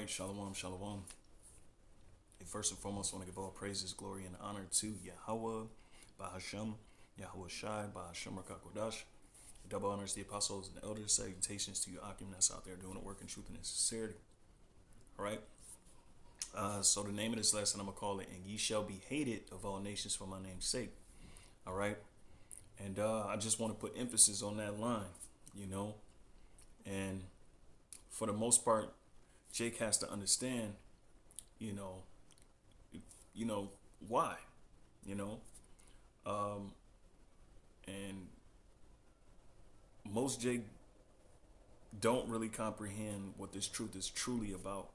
right, shalom, shalom. First and foremost, I want to give all praises, glory, and honor to Yahweh, Bahashem, Yahweh Shai, Bahashem Rakakodash. Double honors to the apostles and the elders. Salutations to you, Akim, that's out there doing the work in truth and in sincerity. All right. So the name of this lesson, I'm going to call it, And Ye Shall Be Hated of All Nations for My Name's Sake. All right. And I just want to put emphasis on that line, and for the most part, Jake has to understand, you know, why, you know, and most Jake don't really comprehend what this truth is truly about.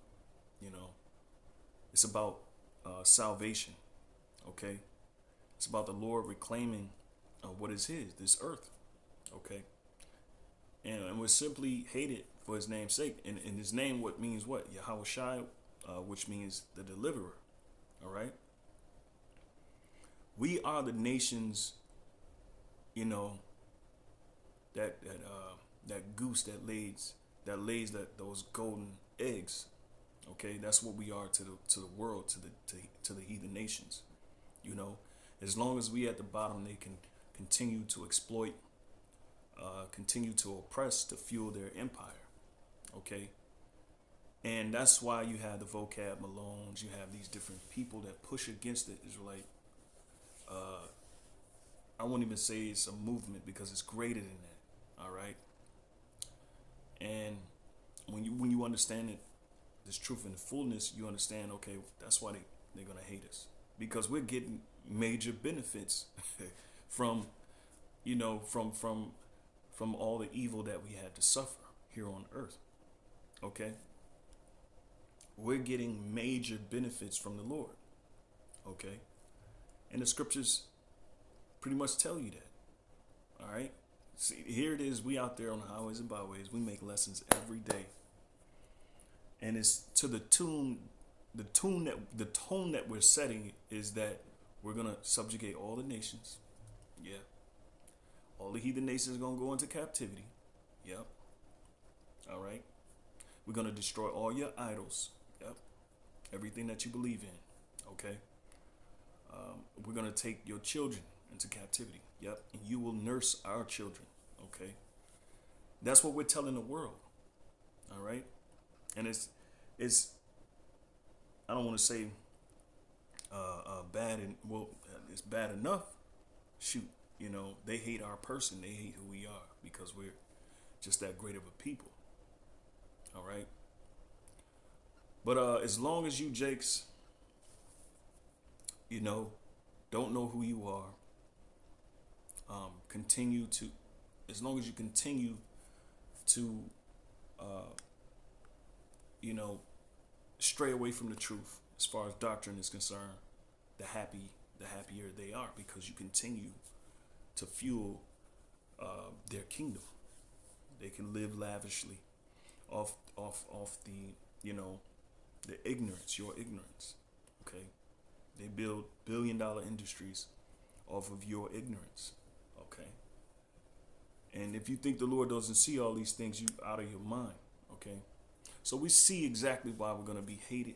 It's about salvation. Okay, it's about the Lord reclaiming what is His, this earth. Okay, and we're simply hated for His name's sake, and His name what means what Yahweh Shai, which means the deliverer. All right. We are the nations, that goose that lays those golden eggs. Okay, that's what we are to the world, to the heathen nations. As long as we at the bottom, they can continue to exploit, continue to oppress, to fuel their empire. Okay. And that's why you have the vocab Malones, you have these different people that push against the Israelite. I won't even say it's a movement because it's greater than that. All right. And when you understand it, this truth in the fullness, you understand, okay, that's why they're gonna hate us. Because we're getting major benefits from from all the evil that we had to suffer here on earth. Okay? We're getting major benefits from the Lord. Okay? And the scriptures pretty much tell you that. All right? See, here it is. We out there on the highways and byways. We make lessons every day. And it's to the tone that we're setting is that we're going to subjugate all the nations. Yeah. All the heathen nations are going to go into captivity. Yep. All right. We're going to destroy all your idols. Yep. Everything that you believe in. Okay. We're going to take your children into captivity. Yep. And you will nurse our children. Okay. That's what we're telling the world. All right. And it's I don't want to say bad, and well, it's bad enough. Shoot, they hate our person. They hate who we are because we're just that great of a people. All right. But as long as you Jakes, don't know who you are, as long as you continue to, stray away from the truth as far as doctrine is concerned, the happier they are, because you continue to fuel their kingdom. They can live lavishly off the the ignorance, your ignorance. Okay, they build billion-dollar industries off of your ignorance. Okay, and if you think the Lord doesn't see all these things, you out of your mind. Okay, so we see exactly why we're going to be hated.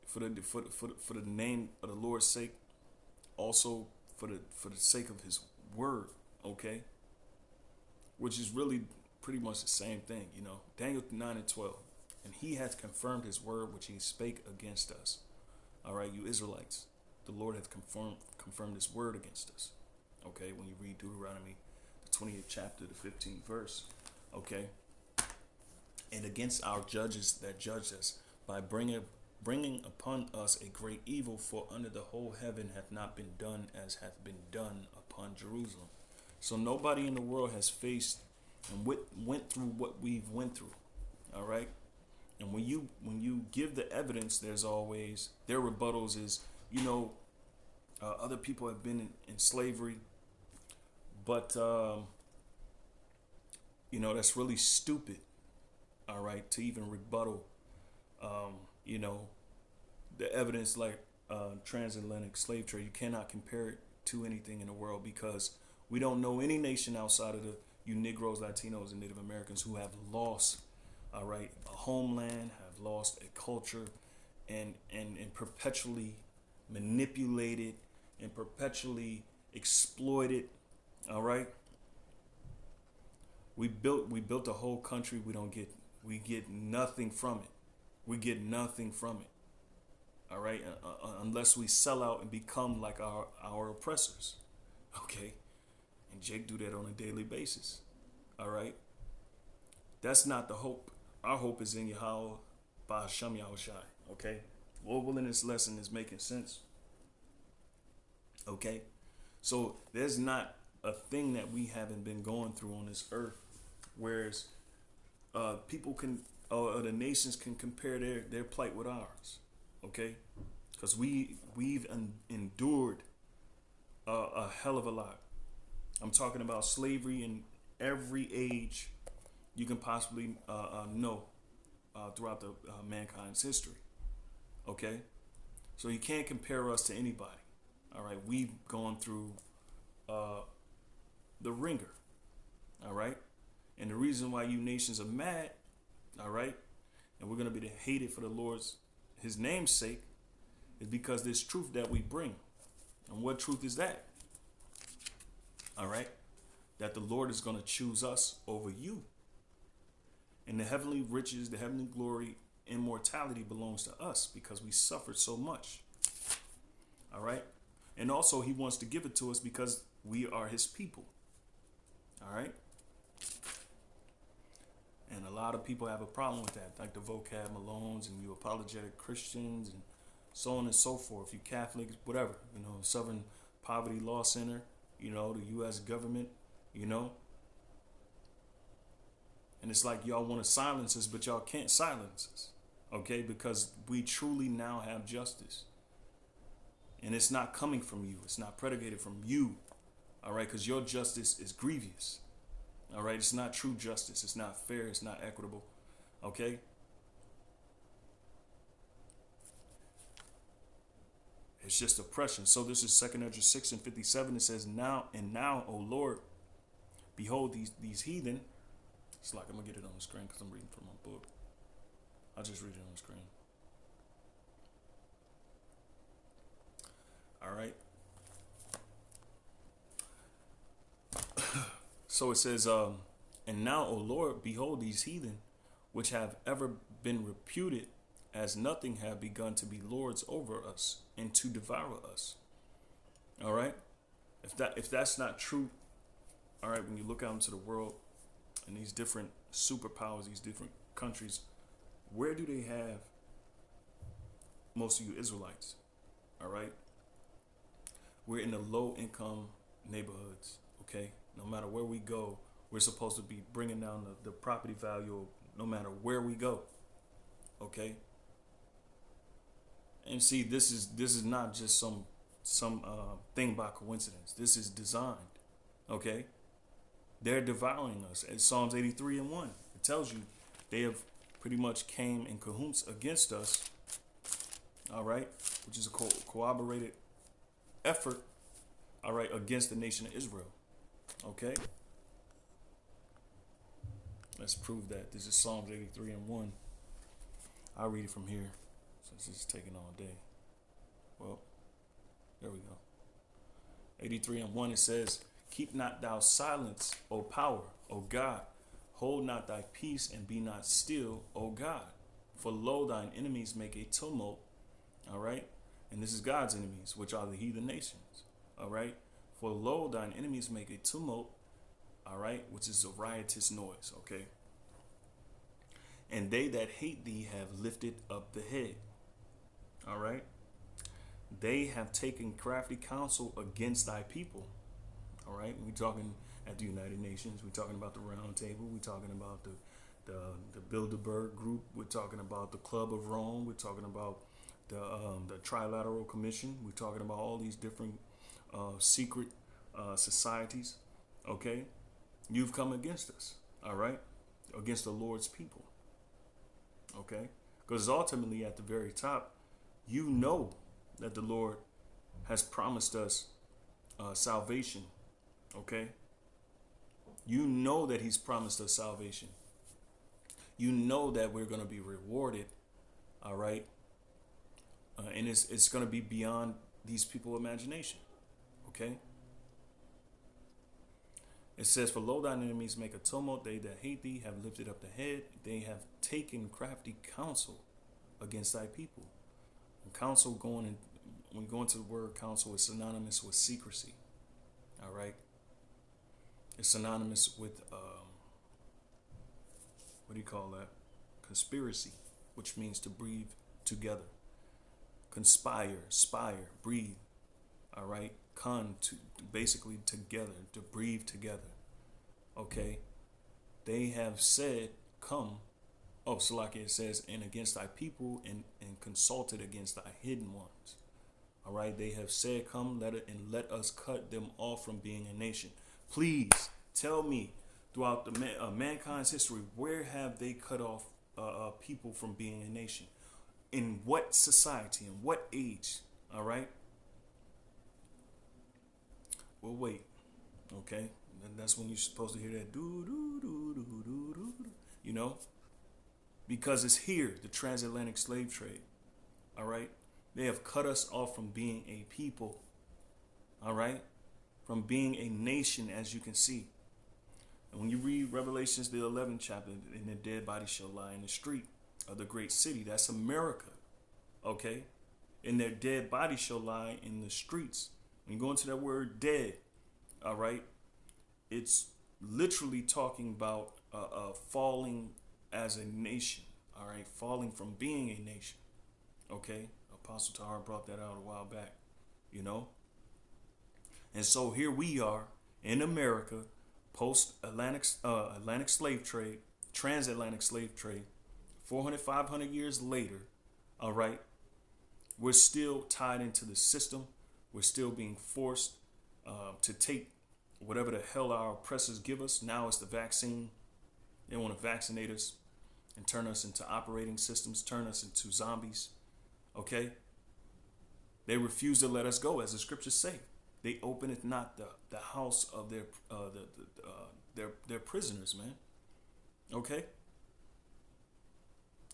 For the name of the Lord's sake, also for the sake of His word. Okay, which is really pretty much the same thing. Daniel 9:12, and He hath confirmed His word which He spake against us. All right, you Israelites, the Lord hath confirmed His word against us. Okay, when you read Deuteronomy, the 20th chapter, the 15th verse. Okay, and against our judges that judged us, by bringing upon us a great evil, for under the whole heaven hath not been done as hath been done upon Jerusalem. So nobody in the world has faced and went through what we've went through. All right. And when you give the evidence, there's always their rebuttals is, other people have been in slavery, but that's really stupid. All right, to even rebuttal, the evidence like transatlantic slave trade. You cannot compare it to anything in the world because we don't know any nation outside of the you Negroes, Latinos, and Native Americans who have lost, all right, a homeland, have lost a culture, and perpetually manipulated and perpetually exploited. All right, we built a whole country. We get nothing from it. We get nothing from it. All right, unless we sell out and become like our oppressors. Okay, and Jake do that on a daily basis. All right, that's not the hope. Our hope is in Yahweh, Ba'Hashem Yahushai. Okay, Lord willing, this lesson is making sense. Okay, so there's not a thing that we haven't been going through on this earth, whereas people can, the nations can compare their plight with ours. Okay, because we've endured a hell of a lot. I'm talking about slavery in every age you can possibly know throughout the mankind's history. Okay, so you can't compare us to anybody. All right, we've gone through the ringer. All right, and the reason why you nations are mad, all right, and we're gonna be hated for the Lord's His name's sake, is because there's truth that we bring. And what truth is that? All right, that the Lord is gonna choose us over you. And the heavenly riches, the heavenly glory, immortality belongs to us because we suffered so much. All right. And also he wants to give it to us because we are his people. All right. And a lot of people have a problem with that, like the vocab Malones and you apologetic Christians and so on and so forth. You Catholics, whatever, Southern Poverty Law Center, the U.S. government, And it's like y'all want to silence us, but y'all can't silence us. Okay, because we truly now have justice. And it's not coming from you. It's not predicated from you. All right, because your justice is grievous. All right, it's not true justice. It's not fair. It's not equitable. Okay. It's just oppression. So this is 2 Ezra 6:57. It says, now, O Lord, behold these heathen. It's like I'm going to get it on the screen because I'm reading from my book. I'll just read it on the screen. All right. So it says, and now, O Lord, behold these heathen, which have ever been reputed as nothing, have begun to be lords over us and to devour us. All right. If that's not true, all right, when you look out into the world and these different superpowers, these different countries, where do they have most of you Israelites? All right. We're in the low income neighborhoods. Okay. No matter where we go, we're supposed to be bringing down the property value no matter where we go. Okay. And see, this is not just some thing by coincidence. This is designed. Okay. They're devouring us. As Psalms 83:1, it tells you they have pretty much came in cahoots against us. All right. Which is a corroborated effort. All right. Against the nation of Israel. Okay. Let's prove that. This is Psalms 83:1. I'll read it from here since it's taking all day. Well, there we go. 83:1, it says, keep not thou silence, O power, O God. Hold not thy peace and be not still, O God. For lo, thine enemies make a tumult. All right. And this is God's enemies, which are the heathen nations. All right. For lo, thine enemies make a tumult, all right, which is a riotous noise, okay? And they that hate thee have lifted up the head, all right? They have taken crafty counsel against thy people, all right? We're talking at the United Nations. We're talking about the Round Table. We're talking about the Bilderberg Group. We're talking about the Club of Rome. We're talking about the Trilateral Commission. We're talking about all these different secret societies. Okay, you've come against us. All right, against the Lord's people. Okay, because ultimately at the very top, you know that the Lord has promised us salvation. Okay, You know that he's promised us salvation. You know that we're going to be rewarded. All right. And it's going to be beyond these people's imagination. Okay. It says, for lo, thine enemies make a tumult. They that hate thee have lifted up the head. They have taken crafty counsel against thy people. And counsel when you go into the word counsel, it's synonymous with secrecy. All right. It's synonymous with, what do you call that? Conspiracy, which means to breathe together. Conspire, spire, breathe. All right. To basically together, to breathe together. Okay. They have said, come. Oh, Salaki, it says, and against thy people and consulted against thy hidden ones. All right. They have said, come, let us cut them off from being a nation. Please tell me, throughout the mankind's history, where have they cut off people from being a nation? In what society? In what age? All right. Well, wait. Okay. And that's when you're supposed to hear that do do do do do do. You know, because it's here, the transatlantic slave trade. All right. They have cut us off from being a people. All right. From being a nation, as you can see. And when you read Revelations, the 11th chapter, and the dead body shall lie in the street of the great city. That's America. Okay. And their dead body shall lie in the streets. When you go into that word dead, all right, it's literally talking about falling as a nation. All right. Falling from being a nation. Okay. Apostle Tahar brought that out a while back, you know. And so here we are in America, post-Atlantic slave trade, transatlantic slave trade, 400, 500 years later, all right, we're still tied into the system. We're still being forced to take whatever the hell our oppressors give us. Now it's the vaccine. They want to vaccinate us and turn us into operating systems, turn us into zombies, okay? They refuse to let us go, as the scriptures say. They openeth not the house of their prisoners, man. Okay?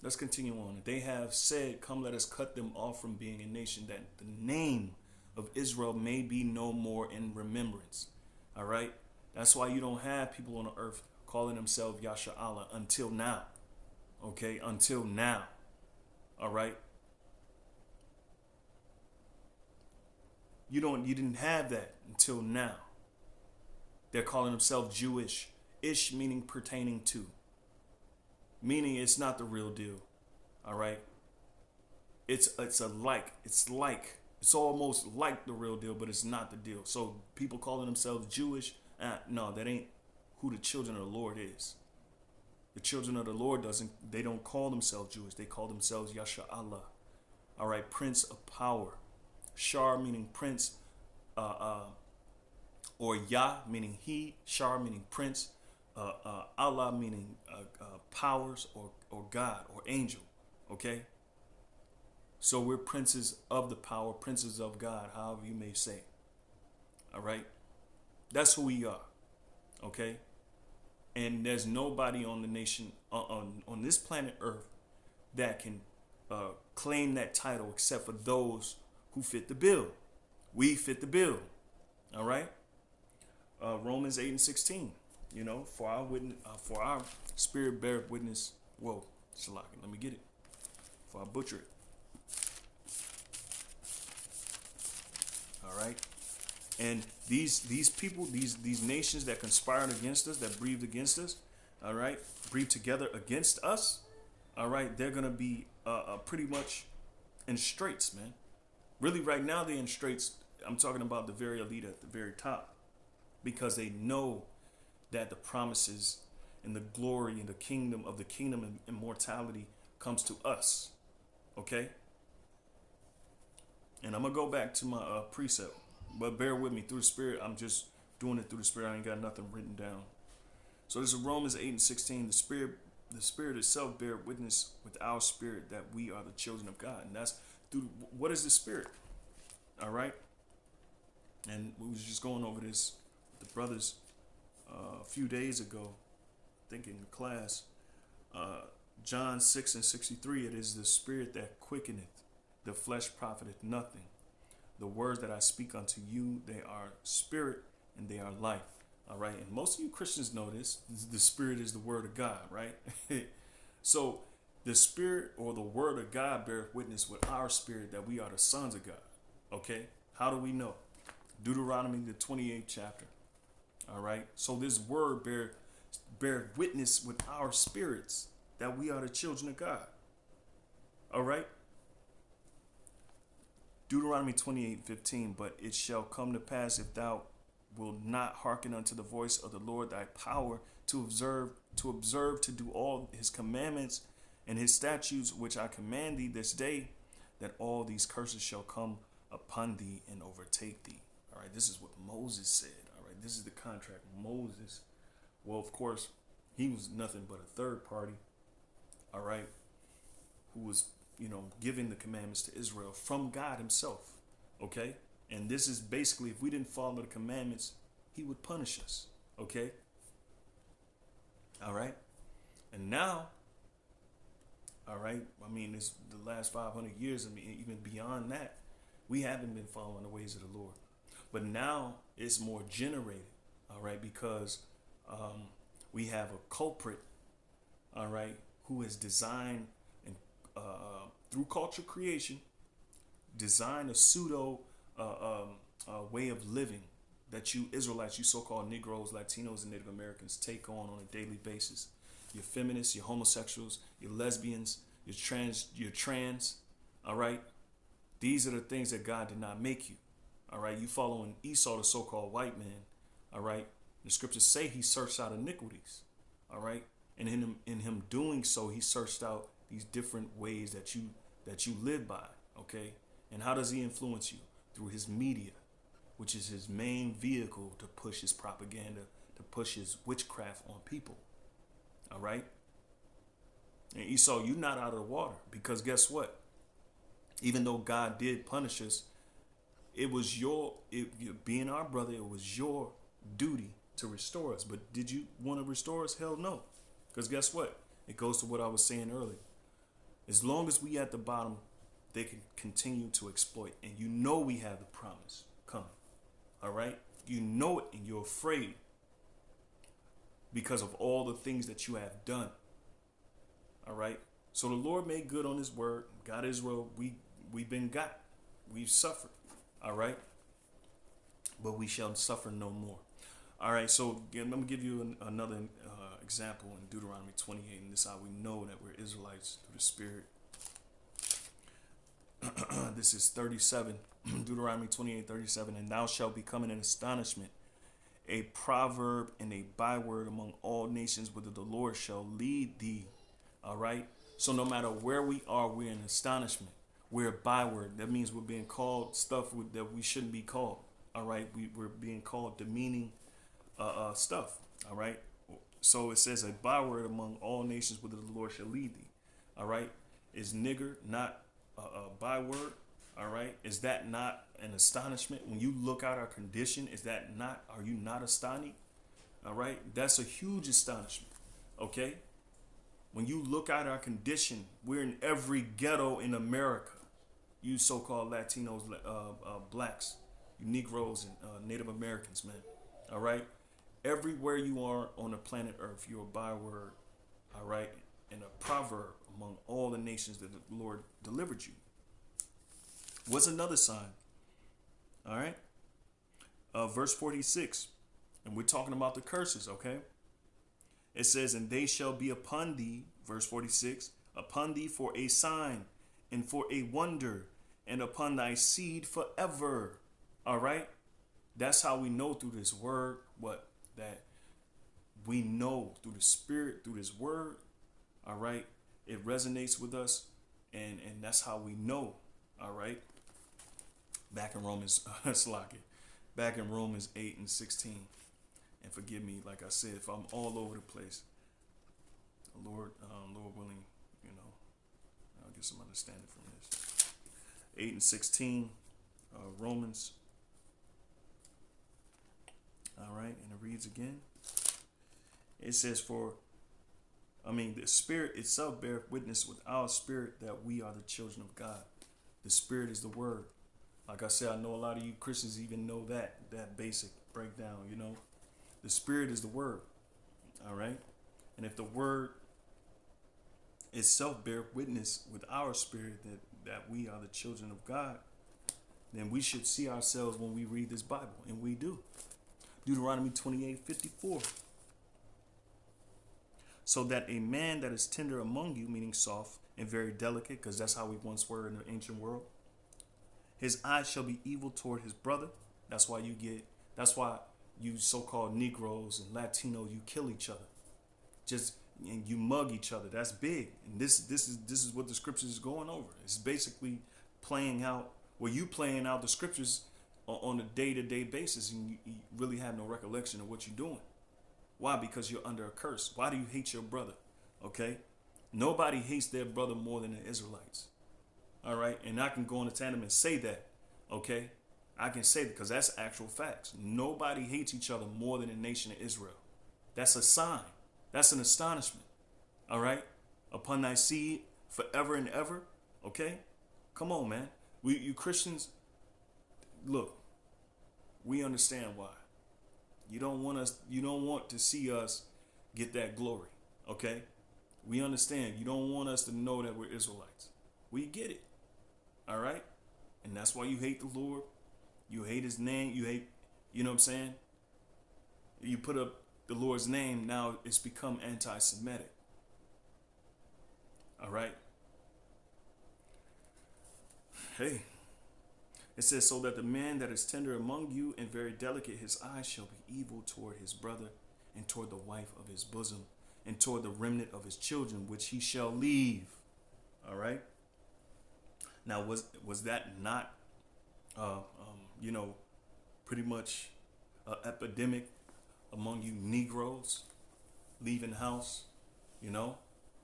Let's continue on. They have said, come, let us cut them off from being a nation, that the name of Israel may be no more in remembrance. All right? That's why you don't have people on the earth calling themselves Yasha Allah until now. Okay? Until now. All right? You didn't have that until now. They're calling themselves Jewish. Ish meaning pertaining to. Meaning it's not the real deal. All right. It's almost like the real deal, but it's not the deal. So people calling themselves Jewish, no, that ain't who the children of the Lord is. The children of the Lord they don't call themselves Jewish. They call themselves Yasha Allah. All right. Prince of power. Shar meaning prince, or Yah meaning he, Shar meaning prince, Allah meaning powers or God or angel. Okay. So we're princes of the power, princes of God, however you may say. All right. That's who we are. Okay. And there's nobody on the nation on this planet Earth that can claim that title except for those who fit the bill. We fit the bill. All right. Romans 8:16. You know, for our spirit beareth witness. Whoa, Shalaka, let me get it. Before I butcher it. All right. And these people, these nations that conspired against us, that breathed against us, all right, breathed together against us, all right, they're gonna be pretty much in straits, man. Really, right now they're in straits. I'm talking about the very elite at the very top, because they know that the promises and the glory and the kingdom and immortality comes to us. Okay. And I'm gonna go back to my precept, but bear with me through the Spirit. I'm just doing it through the Spirit. I ain't got nothing written down. So this is Romans 8:16. The Spirit itself bear witness with our spirit that we are the children of God, and that's through what is the Spirit. All right. And we was just going over this with the brothers a few days ago, I think in class, John 6:63, it is the spirit that quickeneth, the flesh profiteth nothing. The words that I speak unto you, they are spirit and they are life. All right. And most of you Christians know this. The spirit is the word of God, right? So the spirit or the word of God beareth witness with our spirit that we are the sons of God. Okay. How do we know? Deuteronomy, the 28th chapter. All right. So this word bear witness with our spirits that we are the children of God. All right. Deuteronomy 28:15. But it shall come to pass, if thou wilt not hearken unto the voice of the Lord thy power to observe to do all his commandments and his statutes which I command thee this day, that all these curses shall come upon thee and overtake thee. All right, this is what Moses said. All right, this is the contract. Moses, well, of course, he was nothing but a third party. All right, who was, giving the commandments to Israel from God himself. Okay. And this is basically, if we didn't follow the commandments, he would punish us. Okay. All right. And now, all right, I mean, it's the last 500 years, I mean, even beyond that, we haven't been following the ways of the Lord. But now it's more generated. All right. Because we have a culprit. All right. Who has designed and through culture creation, designed a pseudo way of living that you Israelites, you so-called Negroes, Latinos, and Native Americans take on a daily basis. You're feminists, you're homosexuals, you're lesbians, you're trans. All right. These are the things that God did not make you. All right. You following Esau, the so-called white man. All right. The scriptures say he searched out iniquities. All right. And in him doing so, he searched out these different ways that you live by. Okay. And how does he influence you? Through his media, which is his main vehicle to push his propaganda, to push his witchcraft on people. All right. And Esau, you're not out of the water, because guess what? Even though God did punish us, it was being our brother, it was your duty to restore us. But did you want to restore us? Hell no. Because guess what? It goes to what I was saying earlier. As long as we at the bottom, they can continue to exploit. And we have the promise coming. All right. You know it, and you're afraid because of all the things that you have done. All right. So the Lord made good on his word. God Israel, we've been got. We've suffered. All right. But we shall suffer no more. All right. So again, I'm going to give you another example in Deuteronomy 28. And this is how we know that we're Israelites through the Spirit. This is 37, Deuteronomy 28:37. And thou shalt become an astonishment, a proverb and a byword among all nations, whither the Lord shall lead thee. All right. So no matter where we are, we're in astonishment. We're a byword. That means we're being called stuff that we shouldn't be called. All right. We're being called demeaning stuff. All right. So it says a byword among all nations, whither the Lord shall lead thee. All right. Is nigger not a byword? All right. Is that not an astonishment? When you look at our condition, are you not astonished? All right. That's a huge astonishment. Okay. When you look at our condition, we're in every ghetto in America. You so-called Latinos, blacks, you Negroes, and Native Americans, man. All right. Everywhere you are on the planet Earth, you're a byword. All right. And a proverb among all the nations that the Lord delivered you. What's another sign? All right. Verse 46. And we're talking about the curses, okay? It says, and they shall be upon thee, verse 46, upon thee for a sign and for a wonder, and upon thy seed forever. All right. That's how we know through this word that we know through the Spirit, through this word. All right. It resonates with us. And that's how we know. All right. Back in Romans, back in Romans 8:16. And forgive me, like I said, if I'm all over the place, Lord willing, I'll get some understanding from this. 8:16, Romans. All right, and it reads again. It says, the Spirit itself beareth witness with our spirit that we are the children of God. The Spirit is the Word. Like I said, I know a lot of you Christians even know that basic breakdown, you know. The Spirit is the Word. All right. And if the Word itself bear witness with our spirit that we are the children of God, then we should see ourselves when we read this Bible. And we do. Deuteronomy 28:54. So that a man that is tender among you, meaning soft and very delicate, because that's how we once were in the ancient world, his eyes shall be evil toward his brother. That's why you so-called Negroes and Latinos, you kill each other. And you mug each other. That's big. And this is what the scriptures is going over. It's basically playing out the scriptures on a day-to-day basis, and you really have no recollection of what you're doing. Why? Because you're under a curse. Why do you hate your brother? Okay? Nobody hates their brother more than the Israelites. All right? And I can go on the tandem and say that. Okay? I can say that because that's actual facts. Nobody hates each other more than the nation of Israel. That's a sign. That's an astonishment. All right? Upon thy seed forever and ever. Okay? Come on, man. You Christians, look, we understand why. You don't want to see us get that glory. Okay? We understand. You don't want us to know that we're Israelites. We get it. All right? And that's why you hate the Lord. You hate his name. You hate, you know what I'm saying? You put up the Lord's name, now it's become anti-Semitic. All right? Hey. It says, so that the man that is tender among you and very delicate, his eyes shall be evil toward his brother and toward the wife of his bosom and toward the remnant of his children, which he shall leave. All right? Now, was that not, pretty much an epidemic among you Negroes leaving the house? You know,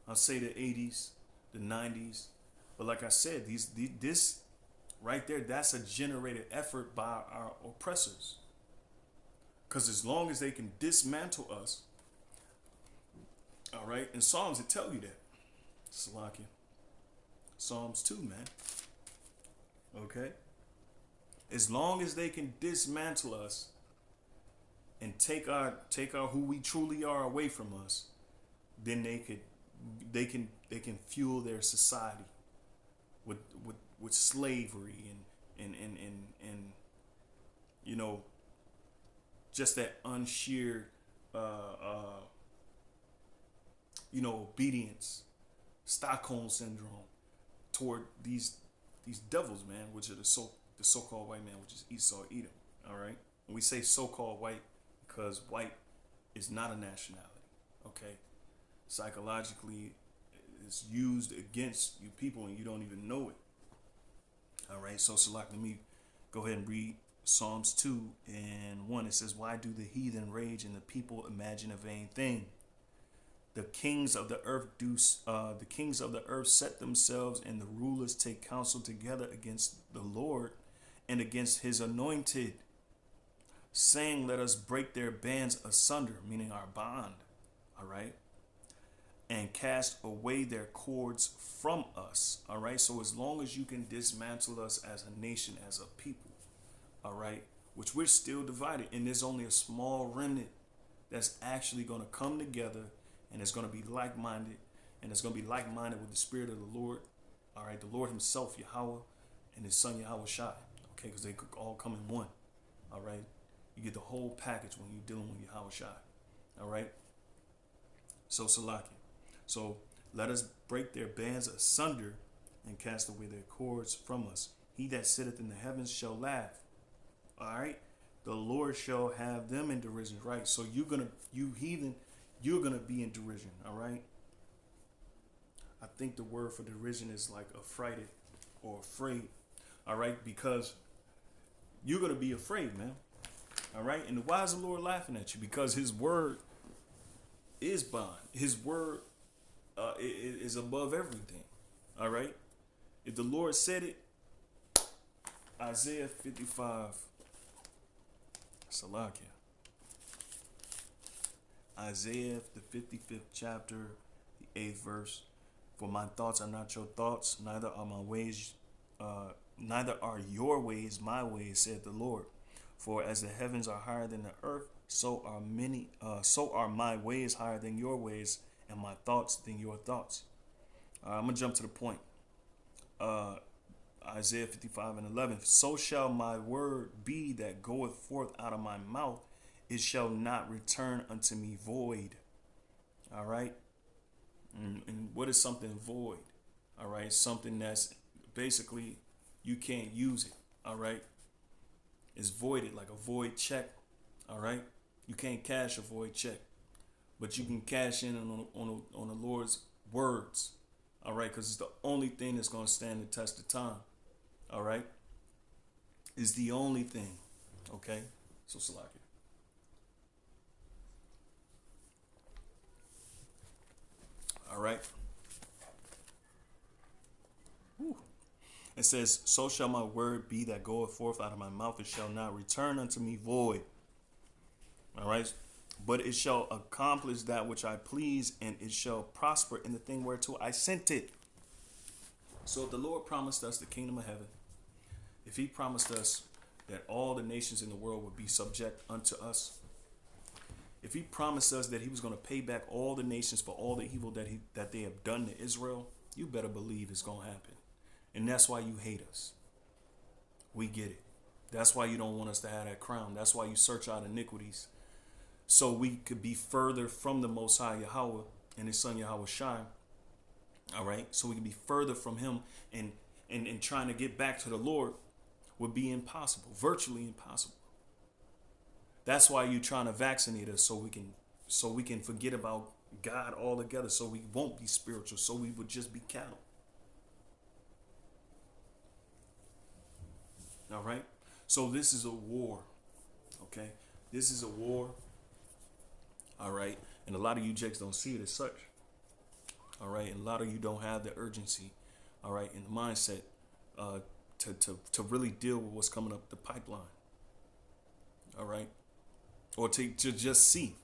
I'll say the 80s, the 90s. But like I said, this right there, that's a generated effort by our oppressors. Because as long as they can dismantle us, all right, in Psalms, it tell you that. Salakia. Psalms 2, man. Okay? As long as they can dismantle us and take our who we truly are away from us, then they can fuel their society with slavery and you know, just that unsheared obedience, Stockholm syndrome toward these devils, man, which are the so-called white man, which is Esau, Edom. All right, and we say so-called white because white is not a nationality. Okay, psychologically, it's used against you people, and you don't even know it. All right, so Salak, let me go ahead and read Psalms 2:1. It says, "Why do the heathen rage and the people imagine a vain thing? The kings of the earth set themselves, and the rulers take counsel together against the Lord and against his anointed, saying, let us break their bands asunder," meaning our bond. All right. "And cast away their cords from us." All right. So as long as you can dismantle us as a nation, as a people, all right, which we're still divided, and there's only a small remnant that's actually going to come together, and it's going to be like-minded, and it's going to be like-minded with the Spirit of the Lord. All right. The Lord himself, Yahweh, and his son, Yahweh Shai. Okay. Because they could all come in one. All right. You get the whole package when you're dealing with Yahweh Shai. All right. So Salaki. So let us break their bands asunder and cast away their cords from us. He that sitteth in the heavens shall laugh. All right. The Lord shall have them in derision. Right. So you heathen, you're going to be in derision. All right. I think the word for derision is like affrighted or afraid. All right. Because you're going to be afraid, man. All right. And why is the Lord laughing at you? Because his word is bond. His word is above everything. All right. If the Lord said it, Isaiah 55, Salakia. Isaiah, the 55th chapter, the 8th verse. For my thoughts are not your thoughts, neither are my ways, neither are your ways my ways, said the Lord. For as the heavens are higher than the earth, so are my ways higher than your ways, and my thoughts than your thoughts. I'm gonna jump to the point. Isaiah 55:11. So shall my word be that goeth forth out of my mouth; it shall not return unto me void. All right. And what is something void? All right, something that's basically you can't use it. All right, it's voided, like a void check. All right, you can't cash a void check, but you can cash in on the Lord's words. All right, because it's the only thing that's going to stand the test of time. All right, is the only thing. Okay, so Salaki. All right. Whew. It says, so shall my word be that goeth forth out of my mouth. It shall not return unto me void. All right. But it shall accomplish that which I please, and it shall prosper in the thing whereto I sent it. So if the Lord promised us the kingdom of heaven, if he promised us that all the nations in the world would be subject unto us, if he promised us that he was going to pay back all the nations for all the evil that they have done to Israel, you better believe it's going to happen. And that's why you hate us. We get it. That's why you don't want us to have that crown. That's why you search out iniquities, so we could be further from the Most High Yahweh and his son Yahweh Shai. All right. So we can be further from him, and trying to get back to the Lord would be impossible, virtually impossible. That's why you're trying to vaccinate us, so we can forget about God altogether, so we won't be spiritual, so we would just be cattle. All right. So this is a war. Okay. This is a war. All right. And a lot of you jakes don't see it as such. All right. And a lot of you don't have the urgency. All right. And the mindset to really deal with what's coming up the pipeline. All right. Or to just see,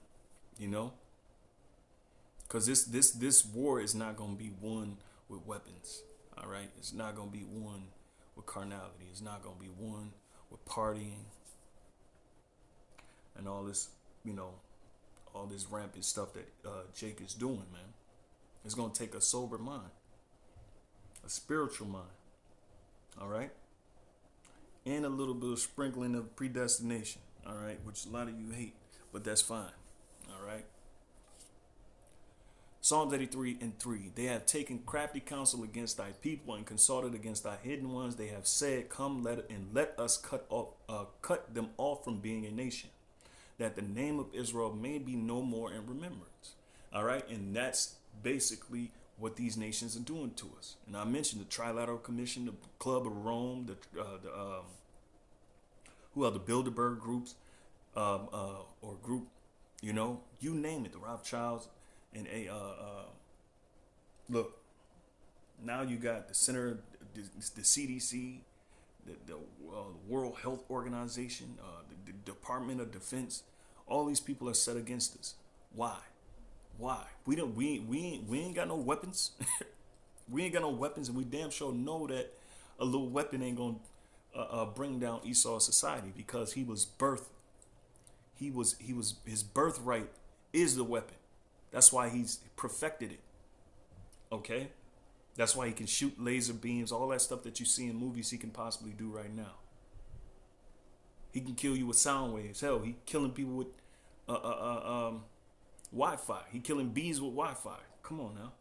because this war is not going to be won with weapons. All right. It's not going to be won with carnality. It's not going to be won with partying and all this, all this rampant stuff that Jake is doing, man. It's going to take a sober mind, a spiritual mind. All right. And a little bit of sprinkling of predestination. All right. Which a lot of you hate, but that's fine. All right. Psalms 83:3. They have taken crafty counsel against thy people and consulted against thy hidden ones. They have said, come, let us cut them off from being a nation, that the name of Israel may be no more in remembrance. All right. And that's basically what these nations are doing to us. And I mentioned the Trilateral Commission, the Club of Rome, who are the Bilderberg groups, or group, you name it, the Rothschilds. And look, now you got the Center, the CDC, the World Health Organization, the Department of Defense. All these people are set against us. Why? We ain't got no weapons. We ain't got no weapons, and we damn sure know that a little weapon ain't gonna bring down Esau's society, because he was birthed. His birthright is the weapon. That's why he's perfected it. Okay? That's why he can shoot laser beams, all that stuff that you see in movies he can possibly do right now. He can kill you with sound waves. Hell, he killing people with Wi-Fi. He killing bees with Wi-Fi. Come on now.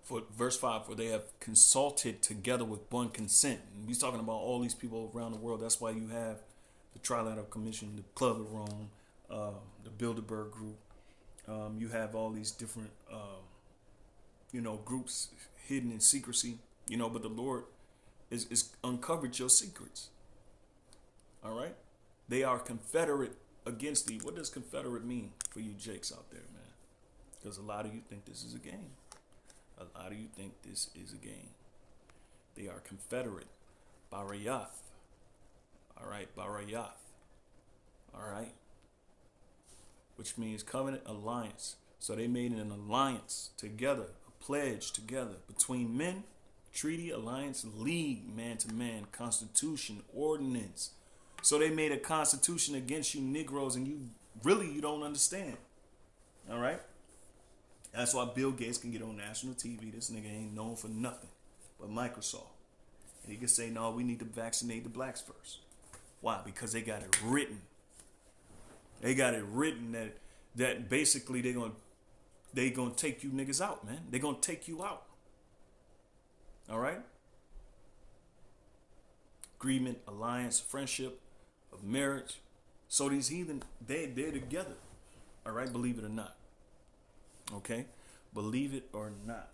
For verse 5, for they have consulted together with one consent. And he's talking about all these people around the world. That's why you have the Trilateral Commission, the Club of Rome, the Bilderberg group. You have all these different, groups hidden in secrecy, but the Lord is uncovered your secrets. All right. They are confederate against thee. What does confederate mean for you jakes out there, man? Because a lot of you think this is a game. A lot of you think this is a game. They are confederate. Barayath. All right. Barayath. All right. which means covenant alliance. So they made an alliance together, a pledge together between men, treaty, alliance, league, man to man, constitution, ordinance. So they made a constitution against you Negroes, and you don't understand. All right? That's why Bill Gates can get on national TV. This nigga ain't known for nothing but Microsoft. And he can say, no, we need to vaccinate the blacks first. Why? Because they got it written. They got it written that basically they gonna take you niggas out, man. They gonna take you out. All right? Agreement, alliance, friendship, of marriage. So these heathen, they're together. All right? Believe it or not. Okay? Believe it or not.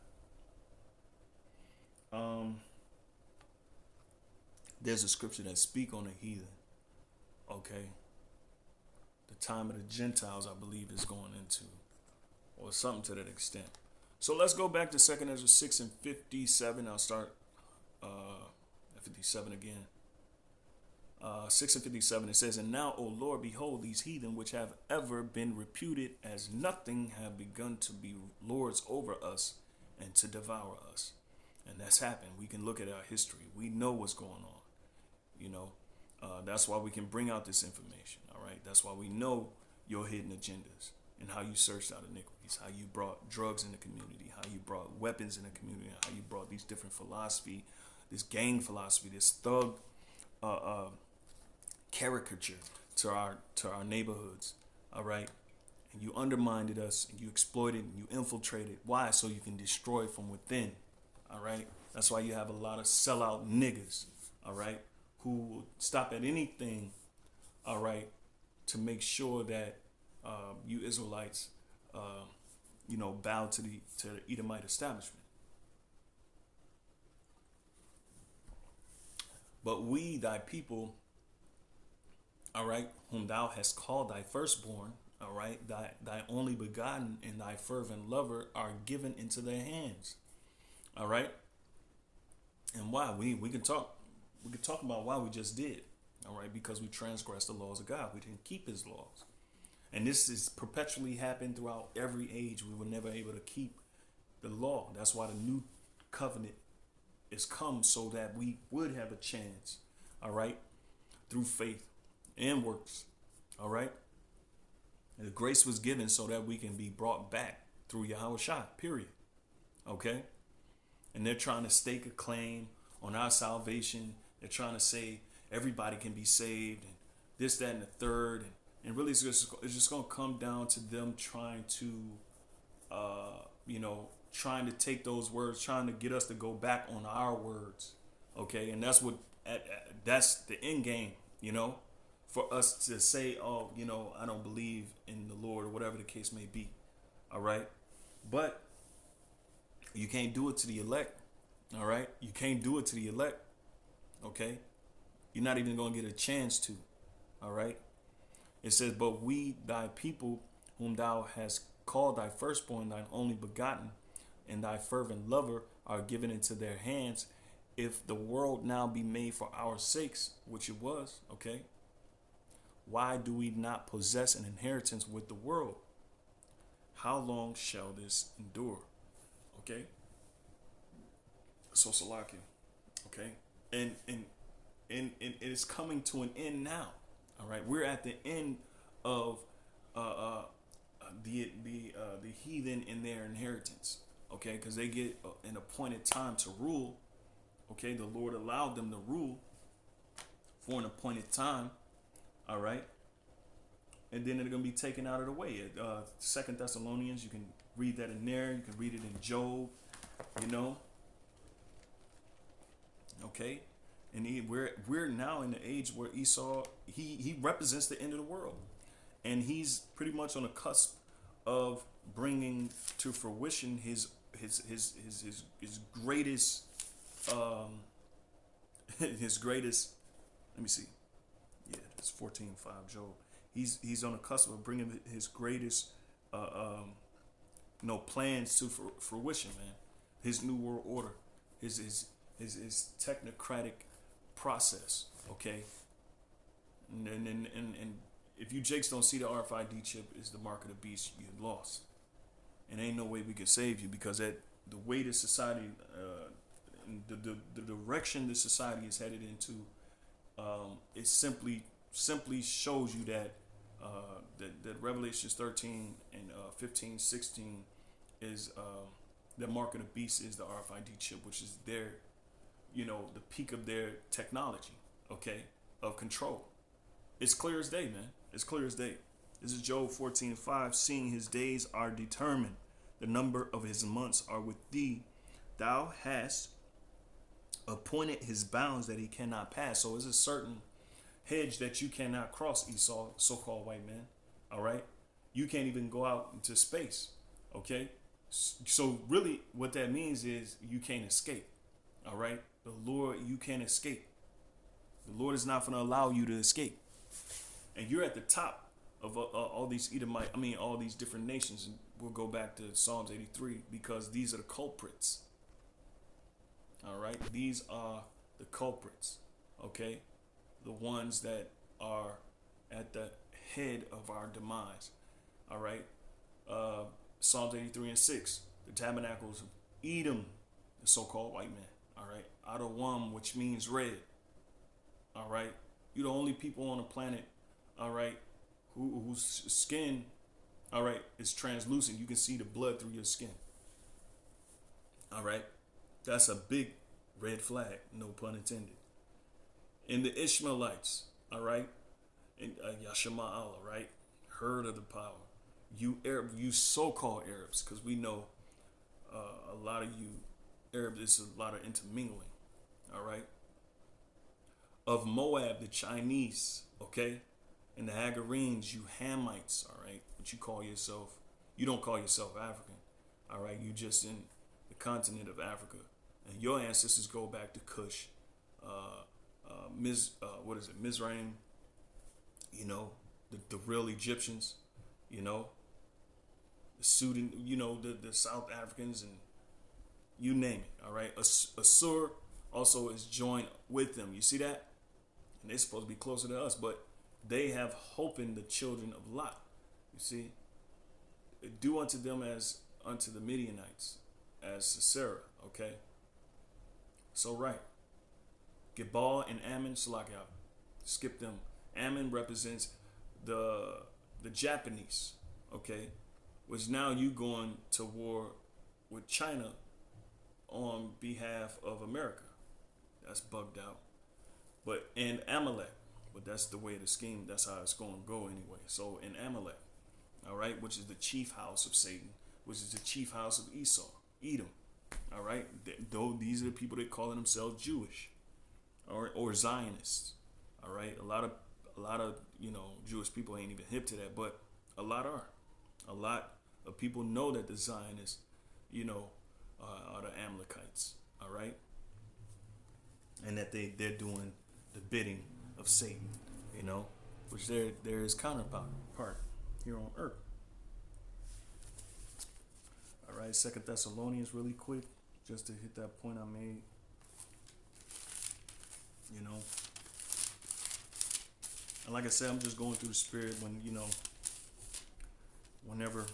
There's a scripture that speak on the heathen. Okay? The time of the Gentiles, I believe, is going into, or something to that extent. So let's go back to 2 Ezra 6 and 57. I'll start at 57 again. 6 and 57, it says, and now, O Lord, behold, these heathen which have ever been reputed as nothing have begun to be lords over us and to devour us. And that's happened. We can look at our history. We know what's going on. You know, that's why we can bring out this information. All right. That's why we know your hidden agendas and how you searched out iniquities, how you brought drugs in the community, how you brought weapons in the community, how you brought these different philosophy, this gang philosophy, this thug caricature to our neighborhoods. All right. And you undermined us and you exploited and you infiltrated. Why? So you can destroy from within. All right. That's why you have a lot of sellout niggas. All right. Who will stop at anything. All right. To make sure that you Israelites, bow to the Edomite establishment. But we, thy people, all right, whom thou hast called thy firstborn, all right, thy only begotten and thy fervent lover are given into their hands. All right. And why? We can talk about why we just did. All right. Because we transgressed the laws of God. We didn't keep his laws. And this is perpetually happened throughout every age. We were never able to keep the law. That's why the new covenant is come, so that we would have a chance. All right. Through faith and works. All right. And the grace was given so that we can be brought back through Yahweh Shai, period. Okay. And they're trying to stake a claim on our salvation. They're trying to say everybody can be saved and this, that, and the third. And really it's just going to come down to them trying to, trying to take those words, trying to get us to go back on our words. Okay. And that's that's the end game, for us to say, oh, I don't believe in the Lord or whatever the case may be. All right. But you can't do it to the elect. All right. You can't do it to the elect. Okay. You're not even going to get a chance to. All right. It says, but we, thy people, whom thou hast called thy firstborn, thine only begotten, and thy fervent lover are given into their hands. If the world now be made for our sakes, which it was, okay, why do we not possess an inheritance with the world? How long shall this endure? Okay. So Salakia. Okay. And it is coming to an end now. All right. We're at the end of the heathen in their inheritance. Okay. Because they get an appointed time to rule. Okay. The Lord allowed them to rule for an appointed time. All right. And then they're going to be taken out of the way. 2 Thessalonians, you can read that in there. You can read it in Job, Okay. And we're now in the age where Esau, he represents the end of the world. And he's pretty much on the cusp of bringing to fruition his greatest, his greatest, let me see. Yeah, it's 14:5 Job. He's on the cusp of bringing his greatest, plans to fruition, man. His new world order, his technocratic process, okay. And if you Jakes don't see the RFID chip is the mark of the beast, you're lost. And ain't no way we can save you, because that the way the society, the direction the society is headed into, it simply shows you that that Revelations 13 and 15, 16 is the mark of the beast is the RFID chip, which is their, the peak of their technology, okay, of control. It's clear as day, man. It's clear as day. This is Job 14:5. Seeing his days are determined, the number of his months are with thee. Thou hast appointed his bounds that he cannot pass. So it's a certain hedge that you cannot cross, Esau, so-called white man. All right? You can't even go out into space. Okay? So really what that means is you can't escape. All right? The Lord, you can't escape. The Lord is not going to allow you to escape. And you're at the top of all these Edomite, all these different nations. And we'll go back to Psalms 83, because these are the culprits. All right? These are the culprits. Okay? The ones that are at the head of our demise. All right? Psalms 83:6. The tabernacles of Edom, the so-called white man. All right? Adawam, which means red. All right? You're the only people on the planet, all right, whose skin, all right, is translucent. You can see the blood through your skin. All right? That's a big red flag, no pun intended. And the Ishmaelites, all right, and Yashima Allah, right, heard of the power. You Arab, you so-called Arabs, because we know a lot of you Arabs, there's a lot of intermingling, all right? Of Moab, the Chinese, okay? And the Hagarenes, you Hamites, all right? What you call yourself, you don't call yourself African, all right? You just in the continent of Africa. And your ancestors go back to Cush, Mizraim, the real Egyptians, the Sudan, the South Africans, and you name it, all right? Assur also is joined with them. You see that? And they're supposed to be closer to us, but they have hope in the children of Lot. You see? Do unto them as unto the Midianites, as Sisera, okay? So right. Gebal and Ammon, Salakia, skip them. Ammon represents the Japanese, okay? Which now you going to war with China on behalf of America. That's bugged out. And Amalek, but that's the way the scheme, that's how it's going to go anyway. So in Amalek, all right, which is the chief house of Satan, which is the chief house of Esau, Edom, all right? Though these are the people that calling themselves Jewish or Zionists, all right? A lot of Jewish people ain't even hip to that, but a lot are. A lot of people know that the Zionists, are the Amalekites, all right? And that they're doing the bidding of Satan, which there is counterpart here on earth. All right, 2 Thessalonians really quick, just to hit that point I made. And like I said, I'm just going through the spirit when, whenever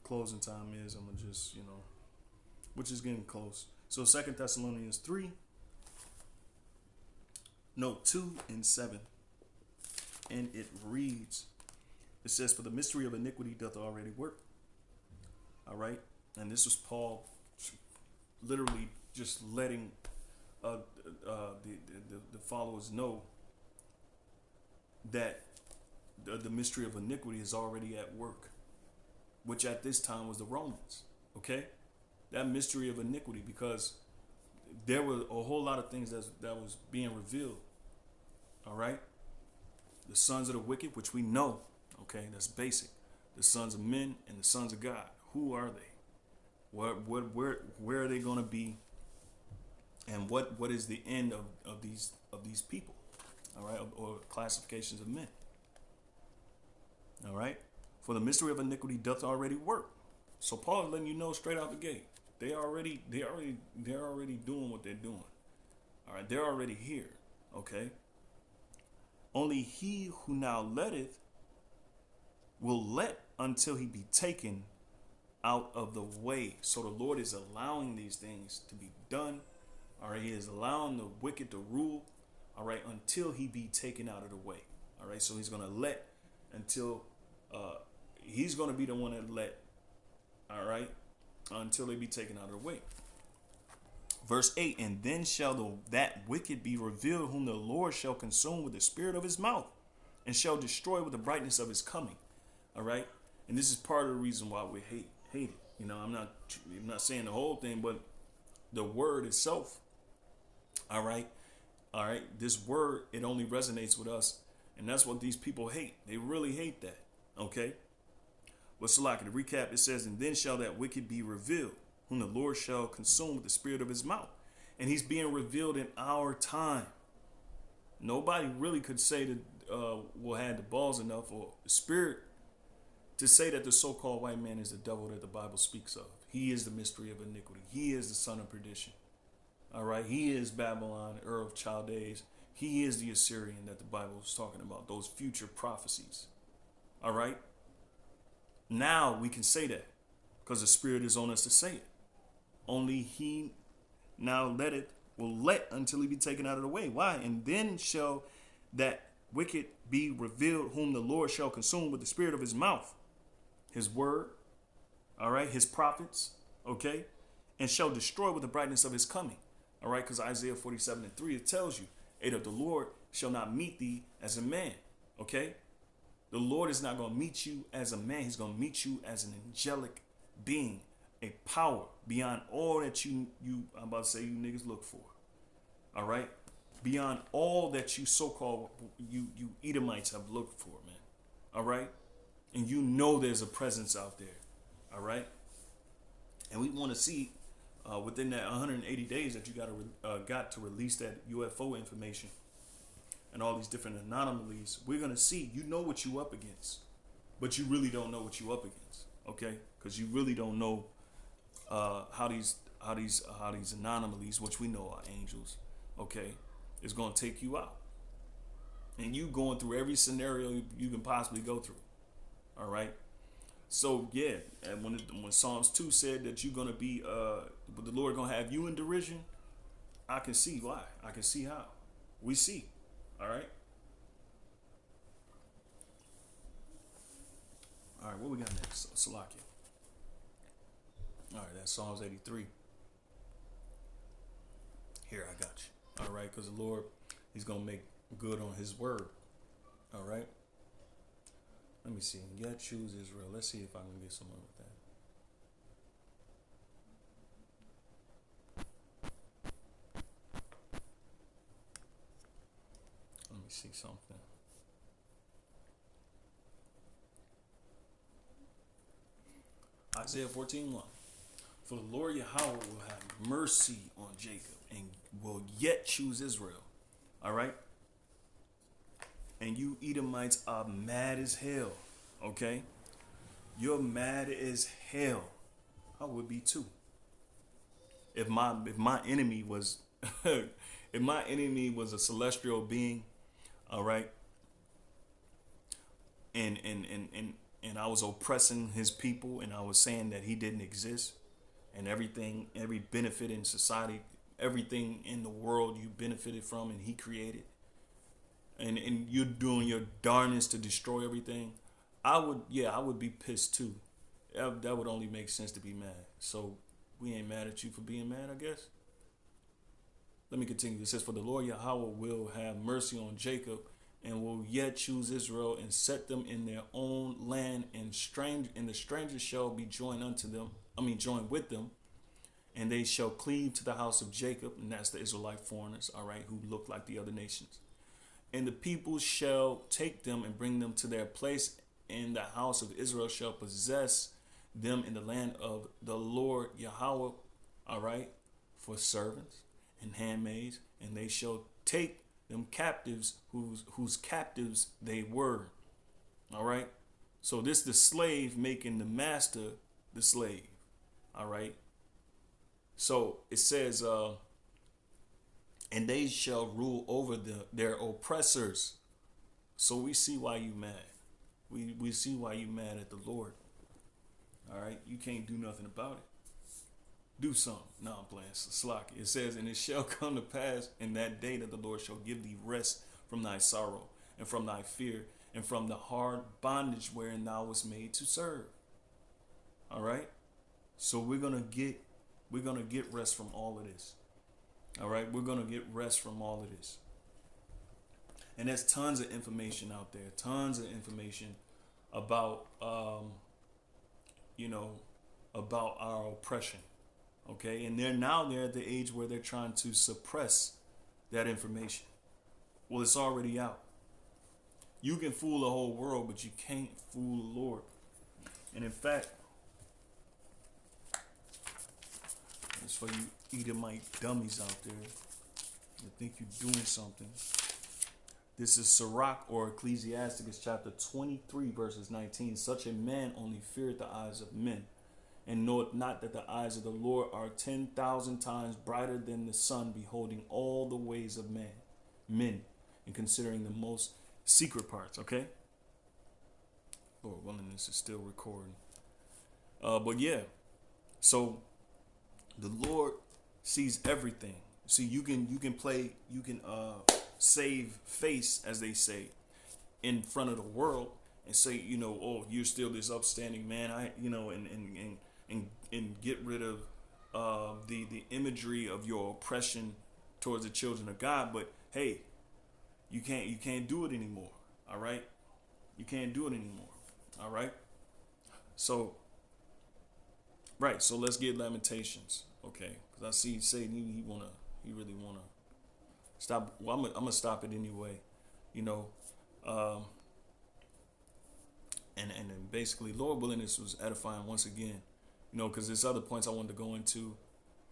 closing time is, I'm going to just, which is getting close. So 2 Thessalonians 3, no, 2 and 7. And it reads, it says, for the mystery of iniquity doth already work. All right. And this was Paul literally just letting the followers know that the mystery of iniquity is already at work, which at this time was the Romans. Okay. That mystery of iniquity, because there were a whole lot of things that was being revealed. All right. The sons of the wicked, which we know. Okay. That's basic. The sons of men and the sons of God. Who are they? Where are they going to be? And what is the end of these people? All right. Or classifications of men. All right. For the mystery of iniquity doth already work. So Paul is letting you know straight out the gate. They're already doing what they're doing. All right. They're already here. Okay. Only he who now letteth will let until he be taken out of the way. So the Lord is allowing these things to be done. All right. He is allowing the wicked to rule. All right. Until he be taken out of the way. All right. So he's going to let until he's going to be the one that let. All right. Until they be taken out of the way. Verse 8, and then shall that wicked be revealed, whom the Lord shall consume with the spirit of his mouth, and shall destroy with the brightness of his coming. All right. And this is part of the reason why we hate it. You know, I'm not saying the whole thing, but the word itself. All right. All right. This word, it only resonates with us. And that's what these people hate. They really hate that. Okay. But so like to recap, it says, and then shall that wicked be revealed, whom the Lord shall consume with the spirit of his mouth. And he's being revealed in our time. Nobody really could say that will have the balls enough or the spirit to say that the so-called white man is the devil that the Bible speaks of. He is the mystery of iniquity. He is the son of perdition. All right. He is Babylon, Ur of Chaldees. He is the Assyrian that the Bible is talking about, those future prophecies. All right. Now we can say that because the spirit is on us to say it. Only he now will let until he be taken out of the way. Why? And then shall that wicked be revealed, whom the Lord shall consume with the spirit of his mouth, his word, all right, his prophets, okay, and shall destroy with the brightness of his coming. All right, because Isaiah 47:3, it tells you, the Lord shall not meet thee as a man. Okay. The Lord is not going to meet you as a man. He's going to meet you as an angelic being, a power beyond all that I'm about to say you niggas look for. All right. Beyond all that you so-called, you Edomites have looked for, man. All right. And you know there's a presence out there. All right. And we want to see within that 180 days that you got to release that UFO information and all these different anomalies. We're going to see, you know what you up against, but you really don't know what you up against. Okay. Because you really don't know how these anomalies, which we know are angels, okay, is going to take you out. And you going through every scenario you can possibly go through. All right. So yeah, and when Psalms 2 said that you're gonna be the Lord gonna have you in derision, I can see why. I can see how. We see. All right. All right, what we got next? Salakia. All right, that's Psalms 83. Here, I got you. All right, because the Lord, he's gonna make good on his word. All right. Let me see. Yet choose Israel. Let's see if I can get someone with that. Let me see something. Isaiah 14:1. For the Lord Yahweh will have mercy on Jacob and will yet choose Israel. All right. And you Edomites are mad as hell. Okay? You're mad as hell. I would be too. If my enemy was if my enemy was a celestial being, all right, and I was oppressing his people and I was saying that he didn't exist, and everything, every benefit in society, everything in the world you benefited from and he created, and you're doing your darnest to destroy everything, I would be pissed too. That would only make sense to be mad. So we ain't mad at you for being mad, I guess. Let me continue. It says, for the Lord Yahweh will have mercy on Jacob and will yet choose Israel and set them in their own land, and the strangers shall be joined with them, and they shall cleave to the house of Jacob, and that's the Israelite foreigners, all right, who look like the other nations. And the people shall take them and bring them to their place, and the house of Israel shall possess them in the land of the Lord Yahweh, all right, for servants and handmaids, and they shall take them captives whose captives they were. All right. So this the slave making the master the slave. All right. So it says, and they shall rule over their oppressors. So we see why you mad. We see why you mad at the Lord. All right, you can't do nothing about it. Do something. No, I'm playing. Slack. It says, and it shall come to pass in that day that the Lord shall give thee rest from thy sorrow and from thy fear and from the hard bondage wherein thou was made to serve. All right. So we're gonna get rest from all of this. All right, we're gonna get rest from all of this. And there's tons of information out there. Tons of information about about our oppression. Okay, and they're at the age where they're trying to suppress that information. Well, it's already out. You can fool the whole world, but you can't fool the Lord. And in fact, it's for you Edomite dummies out there that think you're doing something. This is Sirach or Ecclesiasticus chapter 23 verses 19. Such a man only feareth the eyes of men, and knoweth not that the eyes of the Lord are 10,000 times brighter than the sun, beholding all the ways of men, and considering the most secret parts. Okay? Lord willing, this is still recording. But yeah, so the Lord sees everything. See, you can save face, as they say, in front of the world and say, oh, you're still this upstanding man. And get rid of the imagery of your oppression towards the children of God. But hey, you can't do it anymore. All right, you can't do it anymore. All right. So let's get Lamentations, okay? Because I see Satan, he really wanna stop. Well, I'm gonna stop it anyway, and then basically, Lord willing, this was edifying once again, because there's other points I wanted to go into,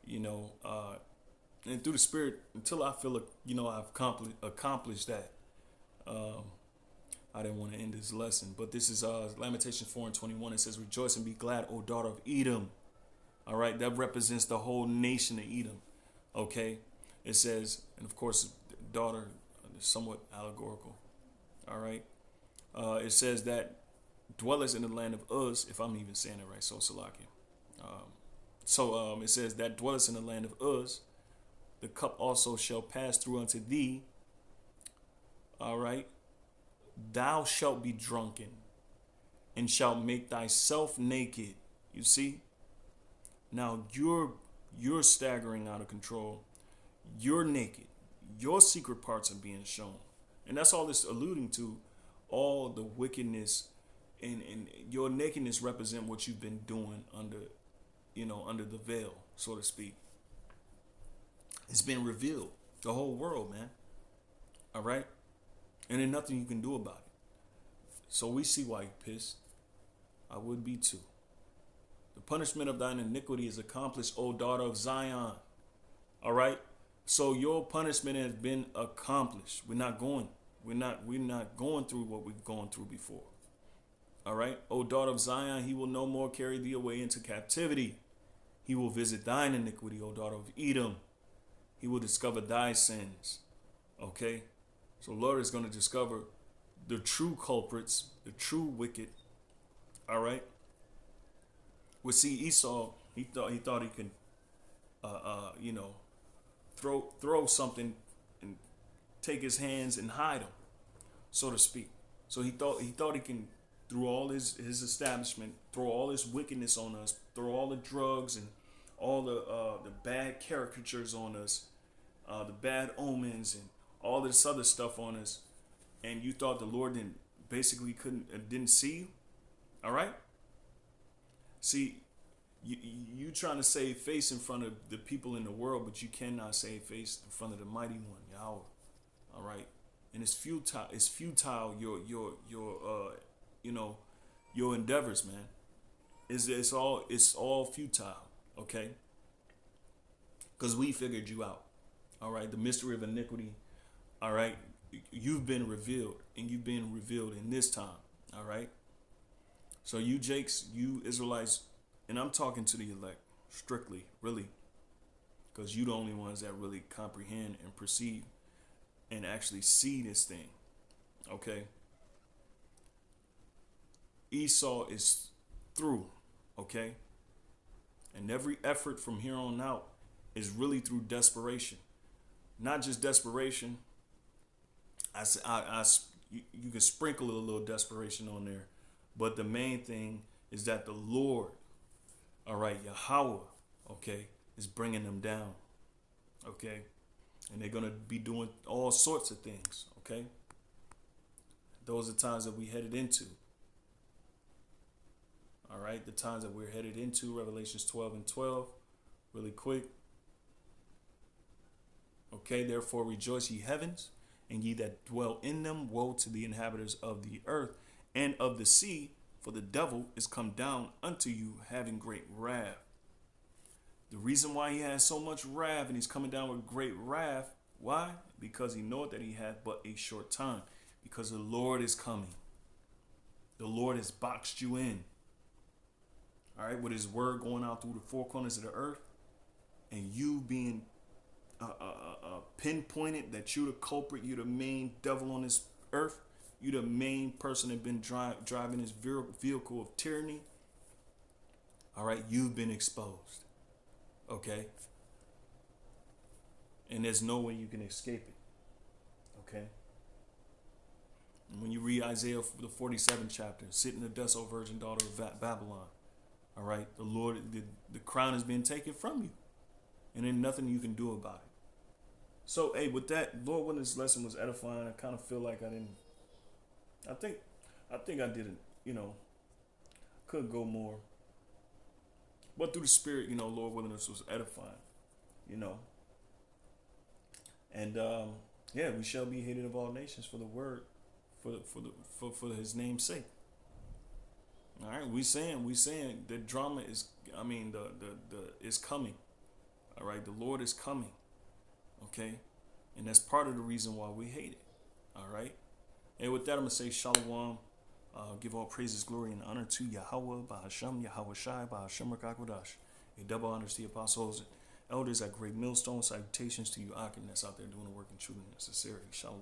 and through the Spirit, until I feel I've accomplished that. I didn't want to end this lesson, but this is Lamentations 4:21. It says, "Rejoice and be glad, O daughter of Edom." All right, that represents the whole nation of Edom. Okay, it says, and of course, daughter is somewhat allegorical. All right, it says that dwellers in the land of Uz, if I'm even saying it right, so Salakia. It says that dwellers in the land of Uz, the cup also shall pass through unto thee. All right. Thou shalt be drunken, and shalt make thyself naked. You see? Now you're staggering out of control. You're naked. Your secret parts are being shown. And that's all this alluding to, all the wickedness and your nakedness represent what you've been doing under the veil, so to speak. It's been revealed. The whole world, man. All right? And there's nothing you can do about it. So we see why you're pissed. I would be too. The punishment of thine iniquity is accomplished, O daughter of Zion. All right. So your punishment has been accomplished. We're not going through what we've gone through before. All right. O daughter of Zion, he will no more carry thee away into captivity. He will visit thine iniquity, O daughter of Edom. He will discover thy sins. Okay. So Lord is going to discover the true culprits, the true wicked. All right. Well, see, Esau, he thought he could, throw something and take his hands and hide them, so to speak. So he thought he can, through all his establishment, throw all his wickedness on us, throw all the drugs and all the bad caricatures on us, the bad omens and all this other stuff on us, and you thought the Lord didn't see you. All right. See, you trying to save face in front of the people in the world, but you cannot save face in front of the mighty one, Yahweh. All right. And it's futile. It's futile. Your endeavors, man. It's all futile. Okay. Because we figured you out. All right. The mystery of iniquity. All right. You've been revealed, and you've been revealed in this time. All right. So you Jakes, you Israelites, and I'm talking to the elect strictly, really, because you the only ones that really comprehend and perceive and actually see this thing. Okay. Esau is through. Okay. And every effort from here on out is really through desperation. Not just desperation. You can sprinkle a little desperation on there. But the main thing is that the Lord, all right, Yahweh, okay, is bringing them down. Okay. And they're going to be doing all sorts of things. Okay. Those are times that we headed into. All right. The times that we're headed into, Revelations 12 and 12, really quick. Okay. Therefore rejoice, ye heavens, and ye that dwell in them. Woe to the inhabitants of the earth and of the sea, for the devil is come down unto you, having great wrath. The reason why he has so much wrath and he's coming down with great wrath, why? Because he knoweth that he hath but a short time. Because the Lord is coming. The Lord has boxed you in. All right, with his word going out through the four corners of the earth, and you being pinpointed that you're the culprit, you're the main devil on this earth, you're the main person that been driving this vehicle of tyranny. All right, you've been exposed. Okay? And there's no way you can escape it. Okay? And when you read Isaiah, the 47th chapter, sit in the dust, O virgin daughter of Babylon. All right? The Lord, the crown has been taken from you. And there's nothing you can do about it. So, hey, with that, Lord, when this lesson was edifying, I kind of feel like I think I didn't, could go more. But through the Spirit, Lord willing, this was edifying, And yeah, we shall be hated of all nations for the word, for his name's sake. All right, we saying the drama is, is coming. All right, the Lord is coming. Okay, and that's part of the reason why we hate it. All right, and with that, I'm gonna say Shalom. Give all praises, glory, and honor to Yahweh, Bahasham, Yahweh Shai, Bahasham Rakakwadash. A double honors to the apostles and elders at Great Millstone. Salutations to you, Akim, that's out there doing the work in truth and sincerity. Shalom.